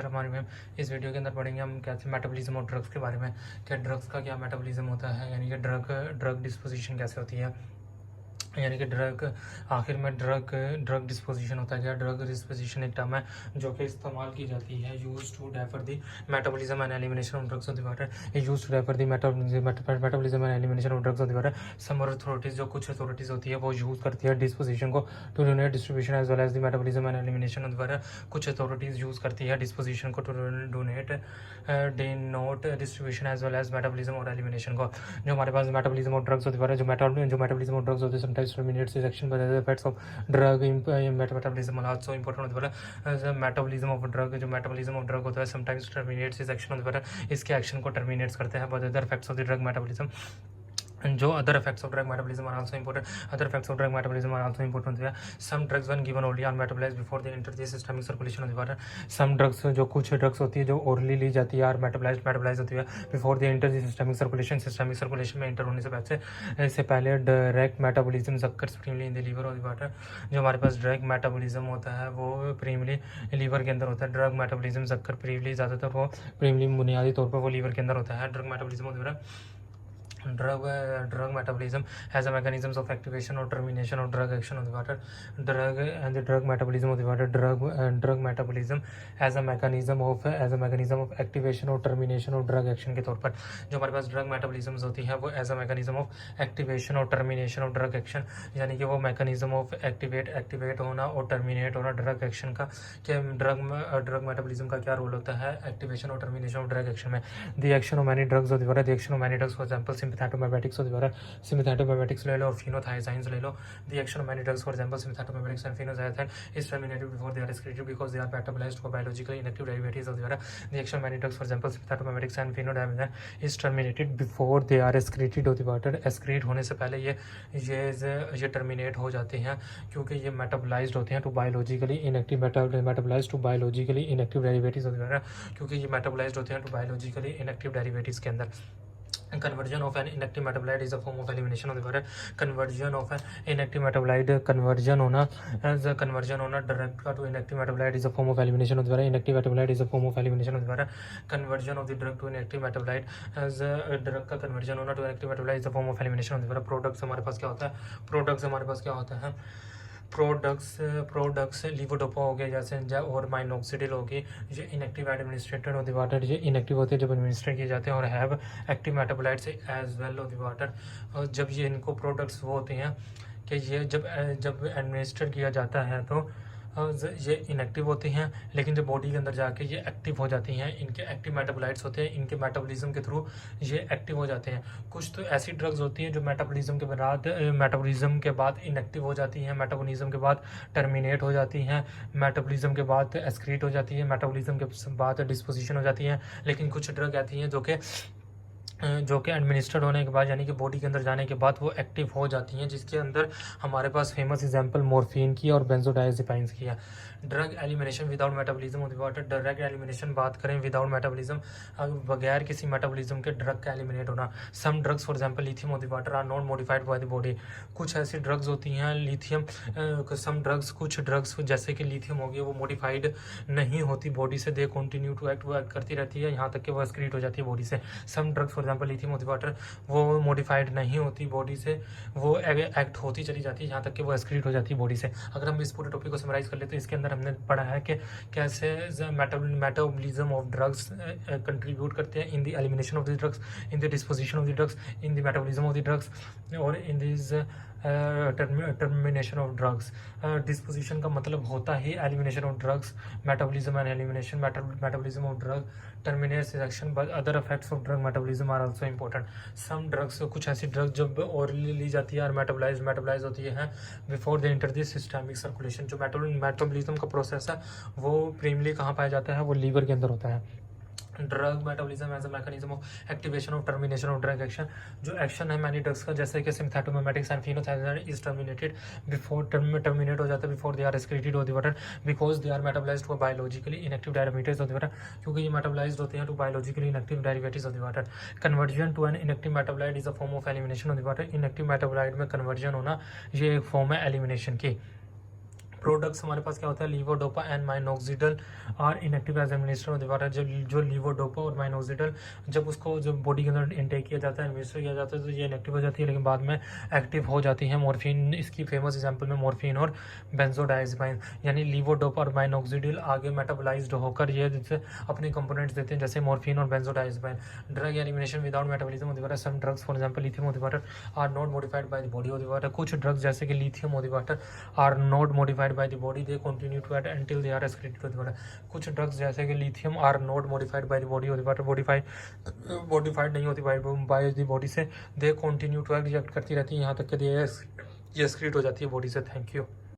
हमारे में इस वीडियो के अंदर पढ़ेंगे हम कैसे मेटाबॉलिज्म और ड्रग्स के बारे में, क्या ड्रग्स का क्या मेटाबॉलिज्म होता है, यानी कि ड्रग डिस्पोजिशन कैसे होती है, यानी कि आखिर में ड्रग डिस्पोजिशन होता है। क्या ड्रग डिस्पोजिशन एक टर्म है जो कि इस्तेमाल की जाती है use to refer the metabolism and elimination of drugs of the water, use to refer the metabolism and elimination of drugs of the water. Some authorities, जो कुछ अथॉरिटीज होती है वो यूज करती है डिस्पोजिशन को to donate distribution as well as the metabolism and elimination of the water. कुछ authorities use करती है डिस्पोजिशन को to donate denote distribution as well as metabolism और एलिमिनेशन को। जो हमारे पास मेटाबॉलिज्म और ड्रग्स ऑफ द वाटर, जो मेटाबॉलिज्म और ड्रग्स होते हैं terminates this action by the effects of drug metabolism are also important होता है। the metabolism of drug, जो metabolism of drug होता है sometimes terminates this action होता है, इसके एक्शन को टर्मिनेट्स करते हैं। but other effects of the drug metabolism, जो other effects of drug metabolism are also important. Other effects of drug metabolism are also important है। Some drugs when given orally are metabolised before they enter the systemic circulation of the water. Some drugs, जो कुछ drugs होती है जो orally ली जाती है, are metabolise होती है before they enter the systemic circulation में एंटर होने से पहले direct metabolism occurs primarily in the liver of the water. जो हमारे पास ड्रग मेटाबॉलिज्म होता है वो प्रीमली लीवर के अंदर होता है। ड्रग मेटाबॉलिज्म अक्कर प्रीमली, ज़्यादातर वो प्रीमली बुनियादी तौर पर वो लीवर के अंदर होता है। Drug metabolism of the drug metabolism has a mechanisms of activation or termination of drug action of the water. Drug metabolism of the water, drug metabolism as a mechanism of activation or termination of drug action के तौर पर जो हमारे पास drug metabolisms होती है वो as a mechanism of activation और termination of drug action, यानी कि वो मैकेनिज्म ऑफ एक्टिवेट होना और टर्मिनेट होना ड्रग एक्शन का। कि ड्रग मेटाबॉलिज्म का क्या रोल होता है एक्टिवेशन और टर्मिनेशन ऑफ ड्रग एक्शन में। The action of many drugs होती है, the action of many drugs for example sympathomimetics होती है, sympathomimetics ले लो और phenothiazines ले लो। the action of many drugs, for example sympathomimetics and phenothiazine, is terminated before they are excreted because they are metabolized or biologically inactive derivatives of the water. the action of many drugs, for example sympathomimetics and phenothiazine, is terminated before they are excreted of the water। excrete होने से पहले ये terminate हो जाते हैं क्योंकि ये metabolised होते हैं to biologically inactive metabolized to biologically inactive derivatives of the water, क्योंकि ये मेटाबोलाइज्ड होते हैं टू बायोलॉजिकली इनएक्टिव डेरिवेटिव्स के अंदर। Conversion of an inactive metabolite is a form of elimination of the water। conversion of an inactive metabolite, conversion होना direct का to inactive metabolite is a form of elimination of the water। inactive metabolite is a form of elimination of the water। conversion of the drug to inactive metabolite as a drug का conversion होना to inactive metabolite is a form of elimination of the water। products हमारे पास क्या होता है products levodopa हो गया जैसे और माइनॉक्सिडिल हो गई, ये inactive administered of the water, ये इनएक्टिव होते हैं जब एडमिनिस्ट्रेट किए जाते हैं और have active metabolites as well of the water. और जब ये इनको प्रोडक्ट्स वो होते हैं कि ये जब एडमिनिस्ट्रेट किया जाता है तो ये इनएक्टिव होते हैं, लेकिन जब बॉडी के अंदर जाके ये एक्टिव हो जाती हैं, इनके एक्टिव मेटाबोलाइट्स होते हैं, इनके मेटाबॉलिज्म के थ्रू ये एक्टिव हो जाते हैं। कुछ तो ऐसी ड्रग्स होती हैं जो मेटाबॉलिज्म के बाद इनएक्टिव हो जाती हैं, मेटाबॉलिज्म के बाद टर्मिनेट हो जाती हैं, मेटाबॉलिज्म के बाद एक्सक्रीट हो जाती है, मेटाबॉलिज्म के बाद डिस्पोजिशन हो जाती हैं। लेकिन कुछ ड्रग आती हैं जो कि एडमिनिस्ट्रेट होने के बाद यानी कि बॉडी के अंदर जाने के बाद वो एक्टिव हो जाती हैं, जिसके अंदर हमारे पास फेमस एग्जांपल मॉर्फिन की और बेंजोडाइजेपाइंस की है। Drug elimination without metabolism of the water, drug elimination बात करें विदाउट मेटाबॉलिज्म, बगैर किसी मेटाबॉलिज्म के ड्रग का एलिमिनेट होना। Some drugs for example lithium of the water are not modified by the body. कुछ ऐसी ड्रग्स होती हैं लिथियम, कुछ ड्रग्स जैसे कि लिथियम हो गई वो मॉडिफाइड नहीं होती बॉडी से, दे कंटिन्यू टू एक्ट, वो एक्ट करती रहती है यहाँ तक कि वो एक्सक्रीट हो जाती है बॉडी से। Some drugs for example lithium of the water वो मॉडिफाइड नहीं होती बॉडी से, वो एक्ट होती चली जाती है यहाँ तक कि वो एक्सक्रीट हो जाती है बॉडी से। अगर हम इस पूरे टॉपिक को समराइज कर लेते तो इसके अंदर हमने पढ़ा है कि कैसे मेटाबॉलिज्म ऑफ ड्रग्स कंट्रीब्यूट करते हैं in the elimination of the drugs, in the disposition of the drugs, in the metabolism of the drugs और in this termination of drugs. Disposition का मतलब होता है elimination of drugs, metabolism and elimination, metabolism of drug terminates action, but other effects of drug metabolism are also important. Some drugs, कुछ ऐसी drugs जब orally ली जाती है और मेटाबॉलाइज होती है before they enter the systemic circulation. जो metabolism का प्रोसेस है वो प्रीमली कहाँ पाया जाता है, वो लीवर के अंदर होता है। Drug metabolism as a mechanism of activation of termination of drug action, जो एक्शन है मैनी ड्रग्स का जैसे कि sympathomimetics and phenothiazine is terminated before terminate हो जाता है before they are excreted of the water because they are metabolised to biologically inactive derivatives of the water, क्योंकि ये मेटाबोलाइज्ड होते हैं to biologically inactive derivatives of the water. Conversion to an inactive metabolite is a form of elimination of the water. Inactive metabolite में conversion होना ये एक form है elimination की। प्रोडक्ट्स हमारे पास क्या होता है, levodopa and minoxidil are inactive as administer दोबारा। जब जो लीवोडोपा और माइनोक्सिडिल जब उसको जब बॉडी के अंदर इनटेक किया जाता है, एडमिनिस्टर किया जाता है, तो ये इनएक्टिव हो जाती है, लेकिन बाद में एक्टिव हो जाती है। मॉर्फिन इसकी फेमस एग्जांपल में मॉर्फिन और बेंजोडाइazepine, यानी लीवोडोपा और माइनोक्सिडिल आगे मेटाबोलाइज्ड होकर ये अपने कंपोनेंट्स देते हैं, जैसे मॉर्फिन और benzodiazepine. Drug elimination without metabolism motivator, some drugs for example lithium motivator are not modified by the body motivator. कुछ ड्रग्स जैसे कि lithium motivator are not modified by the body, they continue to act until they are excreted motivator. कुछ drugs जैसे कि lithium are not modified by the body motivator, modified नहीं होती by the body से, they continue to act, react करती रहती है यहाँ तक कि ये एक्सक्रीट हो जाती है बॉडी से। Thank you.